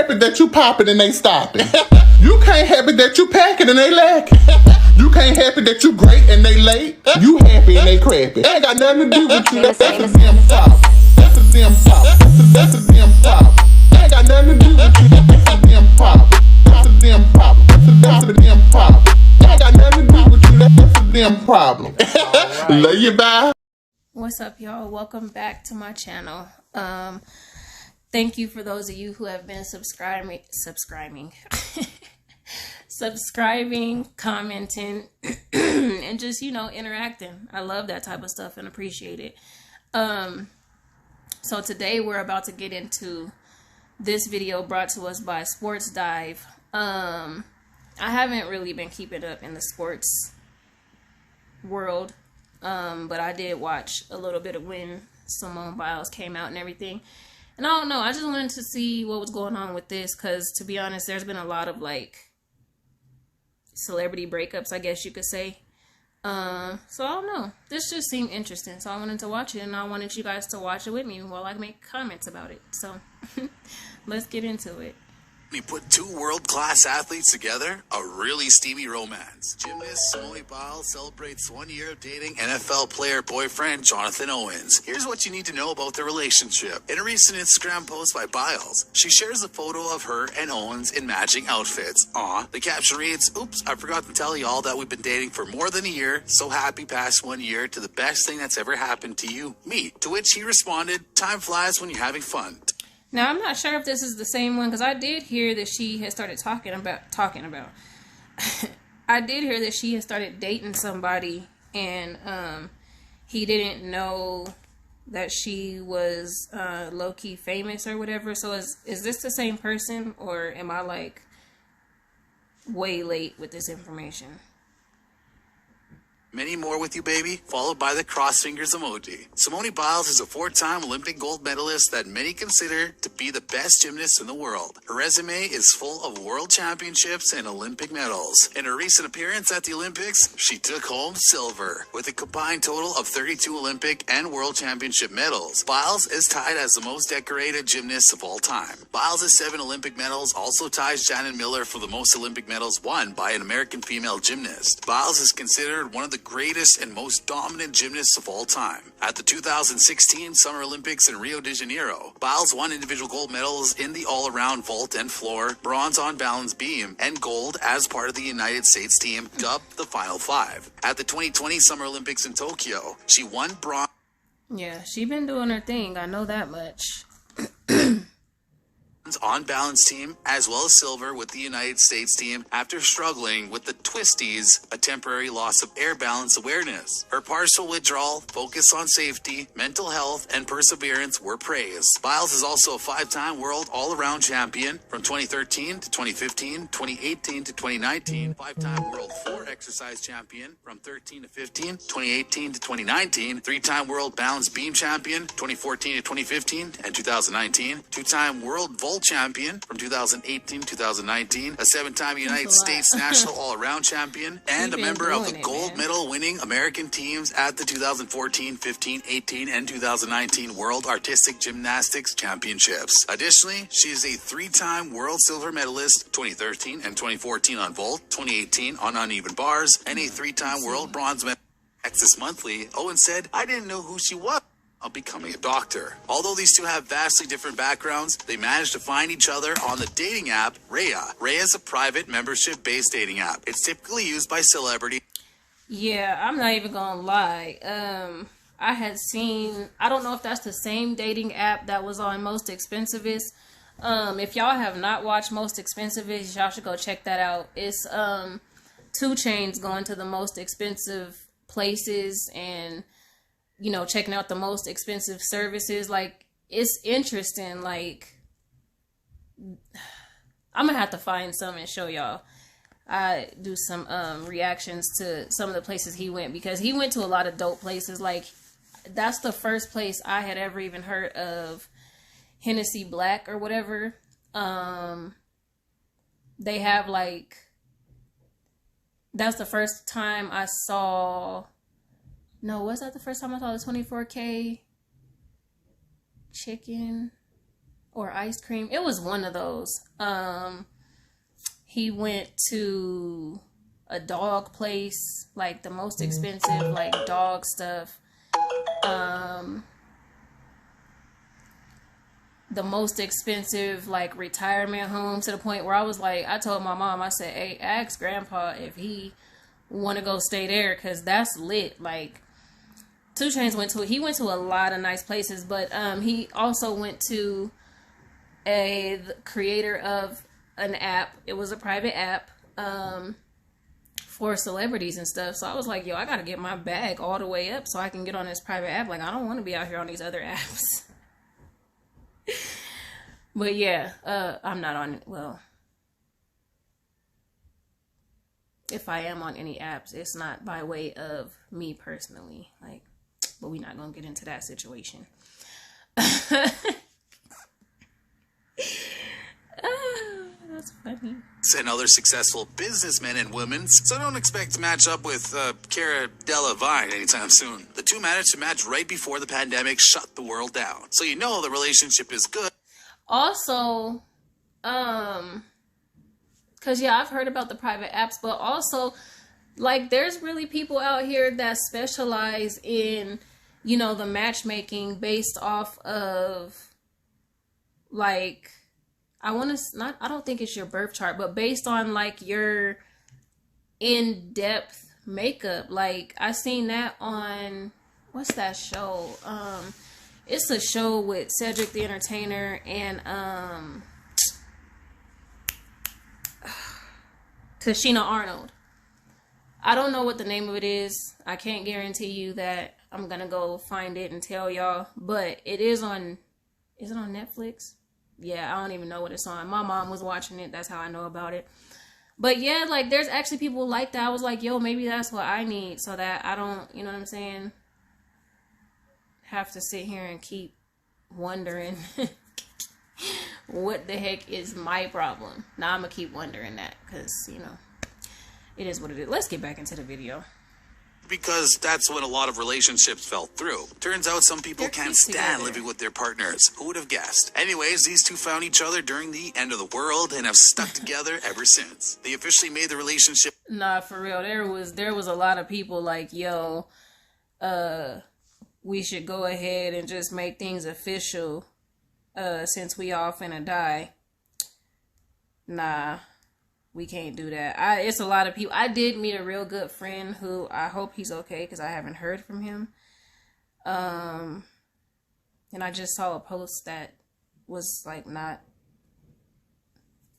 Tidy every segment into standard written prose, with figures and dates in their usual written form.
happy that you popping and they stopping. You can't happy that you packing and they lacking. You can't happy that you great and they late. You happy and they crappy. Ain't got nothing to do with you. That's a damn problem. That's a damn problem. That's a damn problem. Ain't got nothing to do with you. That's a damn problem. That's a damn problem. That's a damn problem. Ain't got nothing to do with you. That's a damn problem. Love you, bye. What's up, y'all? Welcome back to my channel. Thank you for those of you who have been subscribing, commenting, and just, interacting. I love that type of stuff and appreciate it. So today we're about to get into this video brought to us by Sports Dive. I haven't really been keeping up in the sports world, but I did watch a little bit of when Simone Biles came out and everything. And I don't know, I just wanted to see what was going on with this, because to be honest, there's been a lot of celebrity breakups, I guess you could say. So I don't know, this just seemed interesting, so I wanted to watch it, and I wanted you guys to watch it with me while I make comments about it. So let's get into it. You put two world-class athletes together, a really steamy romance. Gymnast Simone Biles celebrates 1 year of dating NFL player boyfriend Jonathan Owens. Here's what you need to know about their relationship. In a recent Instagram post by Biles, she shares a photo of her and Owens in matching outfits. The caption reads, "Oops, I forgot to tell y'all that we've been dating for more than a year. So happy past 1 year to the best thing that's ever happened to you, me." To which he responded, "Time flies when you're having fun." Now, I'm not sure if this is the same one, because I did hear that she had started talking about. I did hear that she had started dating somebody, and he didn't know that she was low-key famous or whatever. So is this the same person, or am I way late with this information? Many more with you, baby, followed by the cross fingers emoji. Simone Biles is a 4-time Olympic gold medalist that many consider to be the best gymnast in the world. Her resume is full of world championships and Olympic medals. In her recent appearance at the Olympics, she took home silver. With a combined total of 32 Olympic and world championship medals, Biles is tied as the most decorated gymnast of all time. Biles' 7 Olympic medals also ties Janet Miller for the most Olympic medals won by an American female gymnast. Biles is considered one of the greatest and most dominant gymnasts of all time. At the 2016 Summer Olympics in Rio de Janeiro, Biles won individual gold medals in the all-around vault and floor, bronze on balance beam, and gold as part of the United States team, dubbed the Final Five. At the 2020 Summer Olympics in Tokyo, she won bronze. Yeah, she been doing her thing, I know that much. On balance team, as well as silver with the United States team after struggling with the twisties, a temporary loss of air balance awareness. Her partial withdrawal, focus on safety, mental health, and perseverance were praised. Biles is also a 5-time world all-around champion from 2013 to 2015, 2018 to 2019, 5-time world floor exercise champion from 13 to 15, 2018 to 2019, 3-time world balance beam champion 2014 to 2015 and 2019, 2-time world vault champion from 2018 to 2019, a 7-time United States national all-around champion, and a member of the gold medal winning American teams at the 2014, 15, 18, and 2019 World Artistic Gymnastics Championships. Additionally, she is a 3-time world silver medalist, 2013 and 2014 on vault, 2018 on uneven bars, and a 3-time world bronze medalist. Access Monthly, Owen said, "I didn't know who she was of becoming a doctor." Although these two have vastly different backgrounds, they managed to find each other on the dating app Raya. Raya is a private membership-based dating app. It's typically used by celebrities. Yeah, I'm not even gonna lie. I had seen, I don't know if that's the same dating app that was on Most Expensivest. If y'all have not watched Most Expensivest, y'all should go check that out. It's 2 Chainz going to the most expensive places and checking out the most expensive services. It's interesting. I'm gonna have to find some and show y'all. I do some reactions to some of the places he went, because he went to a lot of dope places. That's the first place I had ever even heard of Hennessy Black or whatever. They have that's the first time I saw. No, was that the first time I saw the 24K chicken? or ice cream. It was one of those. He went to a dog place, like the most expensive, like dog stuff. The most expensive, like, retirement home, to the point where I was like, I told my mom, I said, hey, ask grandpa if he want to go stay there, because that's lit. Like, 2 Chainz went to a lot of nice places, but he also went to the creator of an app. It was a private app for celebrities and stuff. So I was like, yo, I gotta get my bag all the way up so I can get on this private app. Like, I don't want to be out here on these other apps. But yeah, I'm not on, well, if I am on any apps, it's not by way of me personally, like, but we're not gonna get into that situation. That's funny. And other successful businessmen and women, so don't expect to match up with Cara Delevingne anytime soon. The two managed to match right before the pandemic shut the world down, so you know the relationship is good. Also, cause yeah, I've heard about the private apps, but also, like, there's really people out here that specialize in, you know, the matchmaking based off of, like, I don't think it's your birth chart, but based on, like, your in-depth makeup. Like, I seen that on, what's that show? It's a show with Cedric the Entertainer and Tashina Arnold. I don't know what the name of it is. I can't guarantee you that I'm gonna go find it and tell y'all, but it is on, is it on Netflix? Yeah, I don't even know what it's on. My mom was watching it. That's how I know about it. But yeah, like, there's actually people like that. I was like, yo, maybe that's what I need so that I don't, you know what I'm saying, have to sit here and keep wondering what the heck is my problem. Now I'm going to keep wondering that because, you know, it is what it is. Let's get back into the video. Because that's when a lot of relationships fell through. Turns out some people can't stand living with their partners. Who would have guessed? Anyways, these two found each other during the end of the world and have stuck together ever since. They officially made the relationship. Nah, for real. There was a lot of people like, yo, we should go ahead and just make things official since we all finna die. Nah. We can't do that. It's a lot of people. I did meet a real good friend who I hope he's okay because I haven't heard from him. And I just saw a post that was like not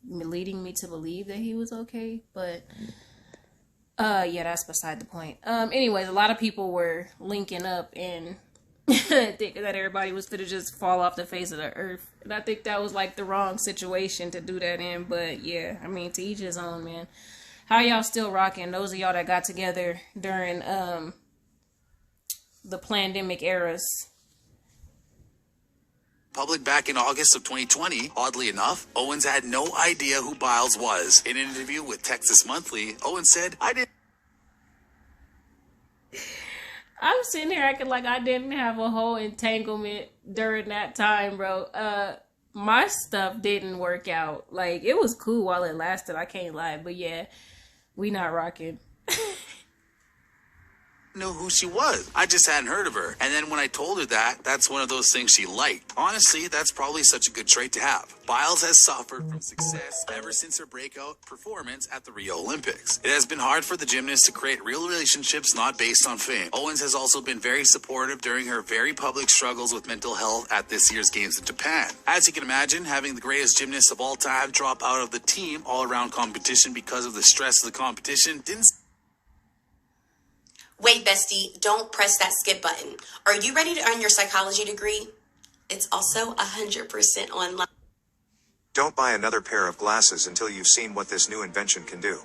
leading me to believe that he was okay. But yeah, that's beside the point. Anyways, a lot of people were linking up and thinking that everybody was gonna just fall off the face of the earth. And I think that was like the wrong situation to do that in. But yeah, I mean, to each his own, man. How y'all still rocking? Those of y'all that got together during the pandemic eras. Public back in August of 2020. Oddly enough, Owens had no idea who Biles was. In an interview with Texas Monthly, Owens said, I'm sitting here acting like I didn't have a whole entanglement during that time, bro. My stuff didn't work out. Like, it was cool while it lasted, I can't lie. But yeah, we not rocking. Know who she was. I just hadn't heard of her. And then when I told her that's one of those things she liked. Honestly, that's probably such a good trait to have. Biles has suffered from success ever since her breakout performance at the Rio Olympics. It has been hard for the gymnast to create real relationships not based on fame. Owens has also been very supportive during her very public struggles with mental health at this year's games in Japan. As you can imagine, having the greatest gymnast of all time drop out of the team all-around competition because of the stress of the competition didn't. Wait, bestie, don't press that skip button. Are you ready to earn your psychology degree? It's also 100% online. Don't buy another pair of glasses until you've seen what this new invention can do.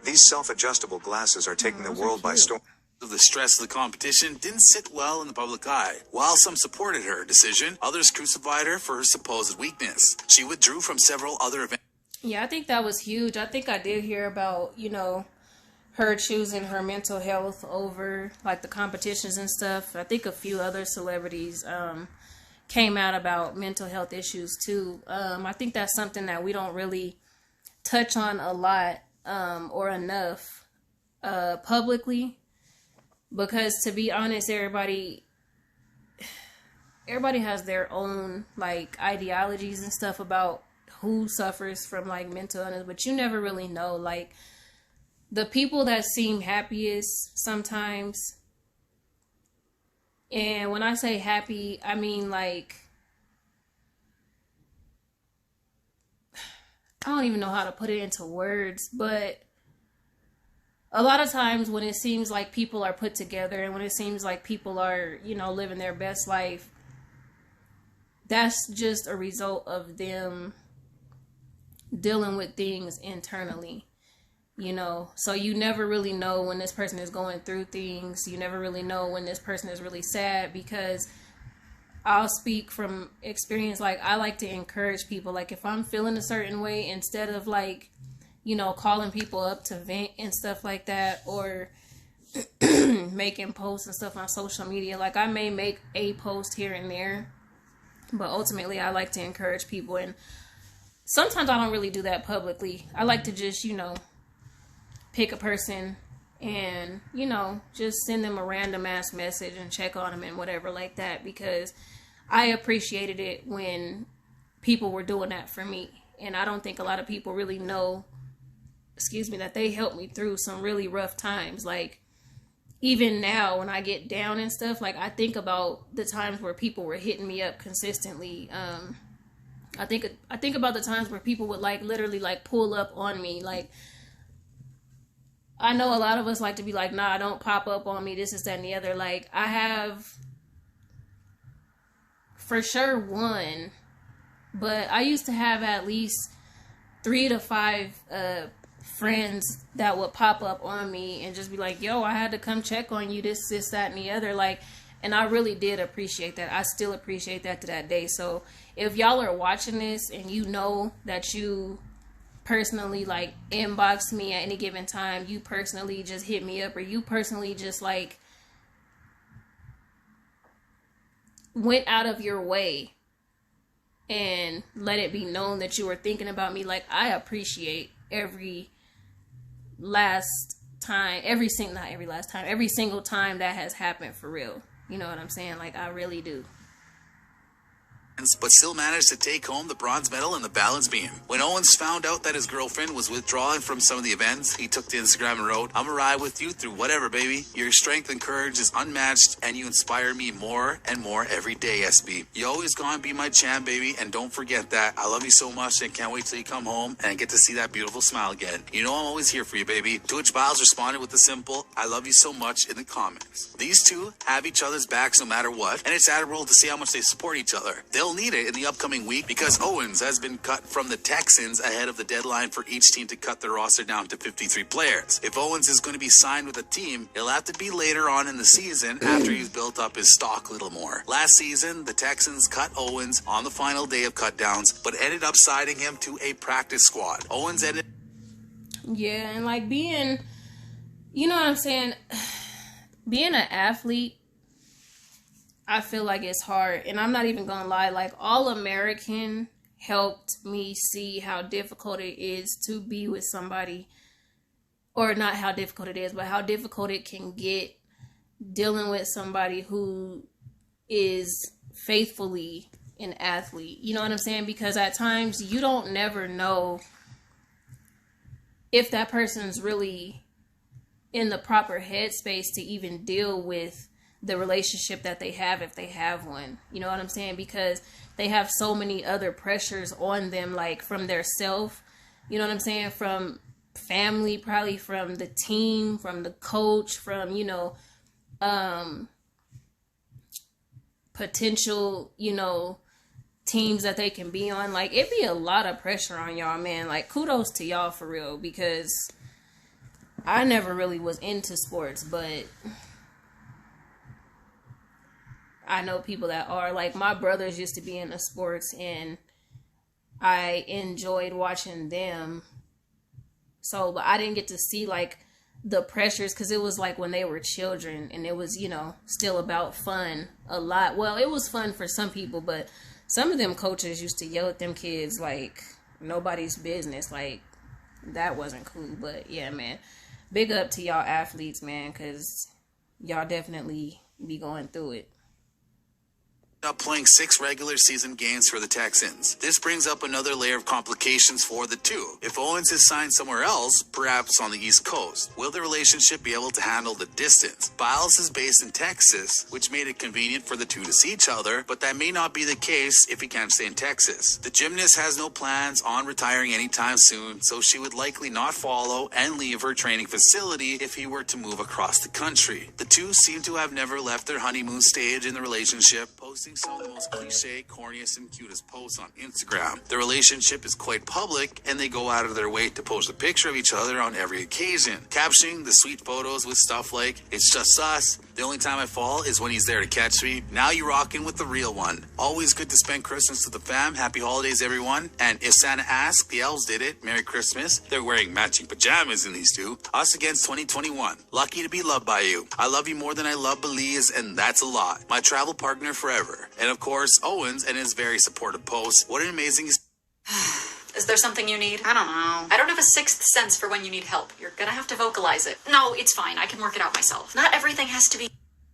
These self-adjustable glasses are taking the world by storm. The stress of the competition didn't sit well in the public eye. While some supported her decision, others crucified her for her supposed weakness. She withdrew from several other events. Yeah, I think that was huge. I think I did hear about, you know, her choosing her mental health over like the competitions and stuff. I think a few other celebrities came out about mental health issues too. I think that's something that we don't really touch on a lot or enough publicly, because to be honest, everybody has their own like ideologies and stuff about who suffers from like mental illness, but you never really know. Like the people that seem happiest sometimes, and when I say happy, I mean like, I don't even know how to put it into words, but a lot of times when it seems like people are put together and when it seems like people are, you know, living their best life, that's just a result of them dealing with things internally, you know. So you never really know when this person is going through things. You never really know when this person is really sad, because I'll speak from experience. Like, I like to encourage people. Like, if I'm feeling a certain way, instead of like, you know, calling people up to vent and stuff like that, or making posts and stuff on social media, like I may make a post here and there, but ultimately I like to encourage people. And sometimes I don't really do that publicly. I like to just, you know, pick a person and, you know, just send them a random ass message and check on them and whatever like that, because I appreciated it when people were doing that for me. And I don't think a lot of people really know, that they helped me through some really rough times. Like, even now when I get down and stuff, like I think about the times where people were hitting me up consistently. I think about the times where people would like literally like pull up on me. Like, I know a lot of us like to be like, nah, don't pop up on me, this is that and the other. Like, I have for sure one, but I used to have at least 3 to 5 friends that would pop up on me and just be like, yo, I had to come check on you, this, that, and the other. Like, and I really did appreciate that. I still appreciate that to that day. So if y'all are watching this and you know that you personally like inbox me at any given time, you personally just hit me up, or you personally just like went out of your way and let it be known that you were thinking about me, like, I appreciate every single time that has happened, for real. You know what I'm saying? Like, I really do. But still managed to take home the bronze medal in the balance beam. When Owens found out that his girlfriend was withdrawing from some of the events, he took to Instagram and wrote, "I'm gonna ride with you through whatever, baby. Your strength and courage is unmatched, and you inspire me more and more every day, SB. You always gonna be my champ, baby, and don't forget that. I love you so much and can't wait till you come home and get to see that beautiful smile again. You know I'm always here for you, baby." To which Biles responded with the simple, "I love you so much" in the comments. These two have each other's backs no matter what, and it's admirable to see how much they support each other. They'll need it in the upcoming week because Owens has been cut from the Texans ahead of the deadline for each team to cut their roster down to 53 players. If Owens is going to be signed with a team, it'll have to be later on in the season after he's built up his stock a little more. Last season, the Texans cut Owens on the final day of cutdowns, but ended up signing him to a practice squad. Owens ended... Yeah, and like being, you know what I'm saying, being an athlete, I feel like it's hard. And I'm not even gonna lie, like All-American helped me see how difficult it is to be with somebody, or not how difficult it is, but how difficult it can get dealing with somebody who is faithfully an athlete. You know what I'm saying? Because at times you don't never know if that person's really in the proper headspace to even deal with the relationship that they have, if they have one. You know what I'm saying? Because they have so many other pressures on them, like from their self, you know what I'm saying, from family, probably from the team, from the coach, from, you know, potential, you know, teams that they can be on. Like, it'd be a lot of pressure on y'all, man. Like, kudos to y'all for real, because I never really was into sports, but I know people that are. Like, my brothers used to be into sports, and I enjoyed watching them. So, but I didn't get to see, like, the pressures, because it was like when they were children, and it was, you know, still about fun a lot. Well, it was fun for some people, but some of them coaches used to yell at them kids like nobody's business. Like, that wasn't cool. But yeah, man, big up to y'all athletes, man, because y'all definitely be going through it. Up playing 6 regular season games for the Texans. This brings up another layer of complications for the two. If Owens is signed somewhere else, perhaps on the East Coast, will the relationship be able to handle the distance? Biles is based in Texas, which made it convenient for the two to see each other, but that may not be the case if he can't stay in Texas. The gymnast has no plans on retiring anytime soon, so she would likely not follow and leave her training facility if he were to move across the country. The two seem to have never left their honeymoon stage in the relationship, posting some of the most cliche, corniest, and cutest posts on Instagram. The relationship is quite public, and they go out of their way to post a picture of each other on every occasion, captioning the sweet photos with stuff like, "It's just us. The only time I fall is when he's there to catch me. Now you rockin' with the real one. Always good to spend Christmas with the fam. Happy holidays, everyone. And if Santa asks, the elves did it. Merry Christmas." They're wearing matching pajamas in these two. Us against 2021. Lucky to be loved by you. I love you more than I love Belize, and that's a lot. My travel partner forever. And of course, Owens and his very supportive posts. What an amazing... Is there something you need? I don't know. I don't have a sixth sense for when you need help. You're gonna have to vocalize it. No, it's fine. I can work it out myself. Not everything has to be...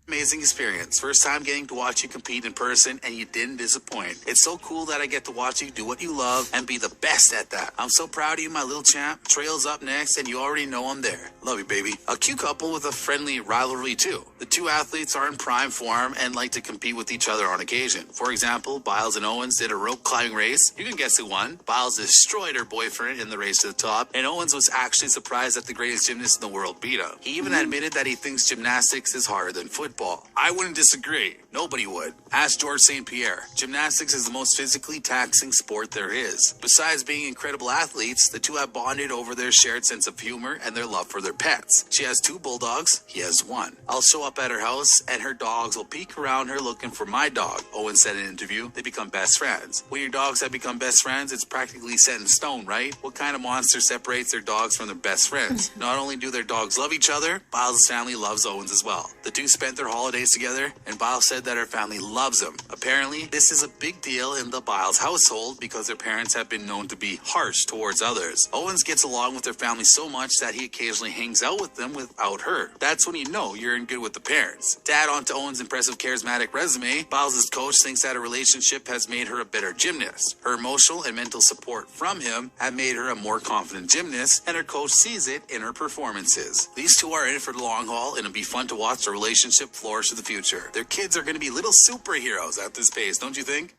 Amazing experience. First time getting to watch you compete in person, and you didn't disappoint. It's so cool that I get to watch you do what you love and be the best at that. I'm so proud of you, my little champ. Trail's up next, and you already know I'm there. Love you, baby. A cute couple with a friendly rivalry, too. The two athletes are in prime form and like to compete with each other on occasion. For example, Biles and Owens did a rope climbing race. You can guess who won. Biles destroyed her boyfriend in the race to the top, and Owens was actually surprised that the greatest gymnast in the world beat him. He even admitted that he thinks gymnastics is harder than football. I wouldn't disagree. Nobody would. Ask George St. Pierre. Gymnastics is the most physically taxing sport there is. Besides being incredible athletes, the two have bonded over their shared sense of humor and their love for their pets. She has 2 bulldogs. He has 1. I'll show up at her house, and her dogs will peek around her looking for my dog. Owen said in an interview. They become best friends. When your dogs have become best friends, it's practically set in stone, right? What kind of monster separates their dogs from their best friends? Not only do their dogs love each other, Biles' family loves Owens as well. The two spent their holidays together, and Biles said that her family loves him. Apparently, this is a big deal in the Biles household because their parents have been known to be harsh towards others. Owens gets along with their family so much that he occasionally hangs out with them without her. That's when you know you're in good with the parents. To add on to Owens' impressive charismatic resume, Biles' coach thinks that a relationship has made her a better gymnast. Her emotional and mental support from him have made her a more confident gymnast, and her coach sees it in her performances. These two are in it for the long haul, and it'll be fun to watch their relationship flourish in the future. Their kids are going to be little superheroes at this pace, don't you think?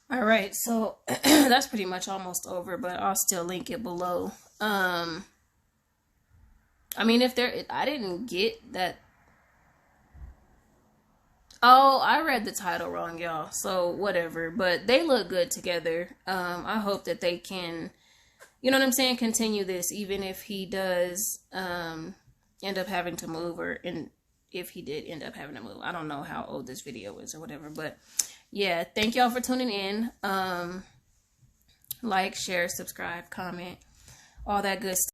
All right, so that's pretty much almost over, but I'll still link it below. I mean, I didn't get that. Oh, I read the title wrong, y'all. So whatever, but they look good together. I hope that they can, you know what I'm saying, continue this, even if he does end up having to move, if he did end up having to move. I don't know how old this video is or whatever, but yeah, thank y'all for tuning in. Like, share, subscribe, comment, all that good stuff.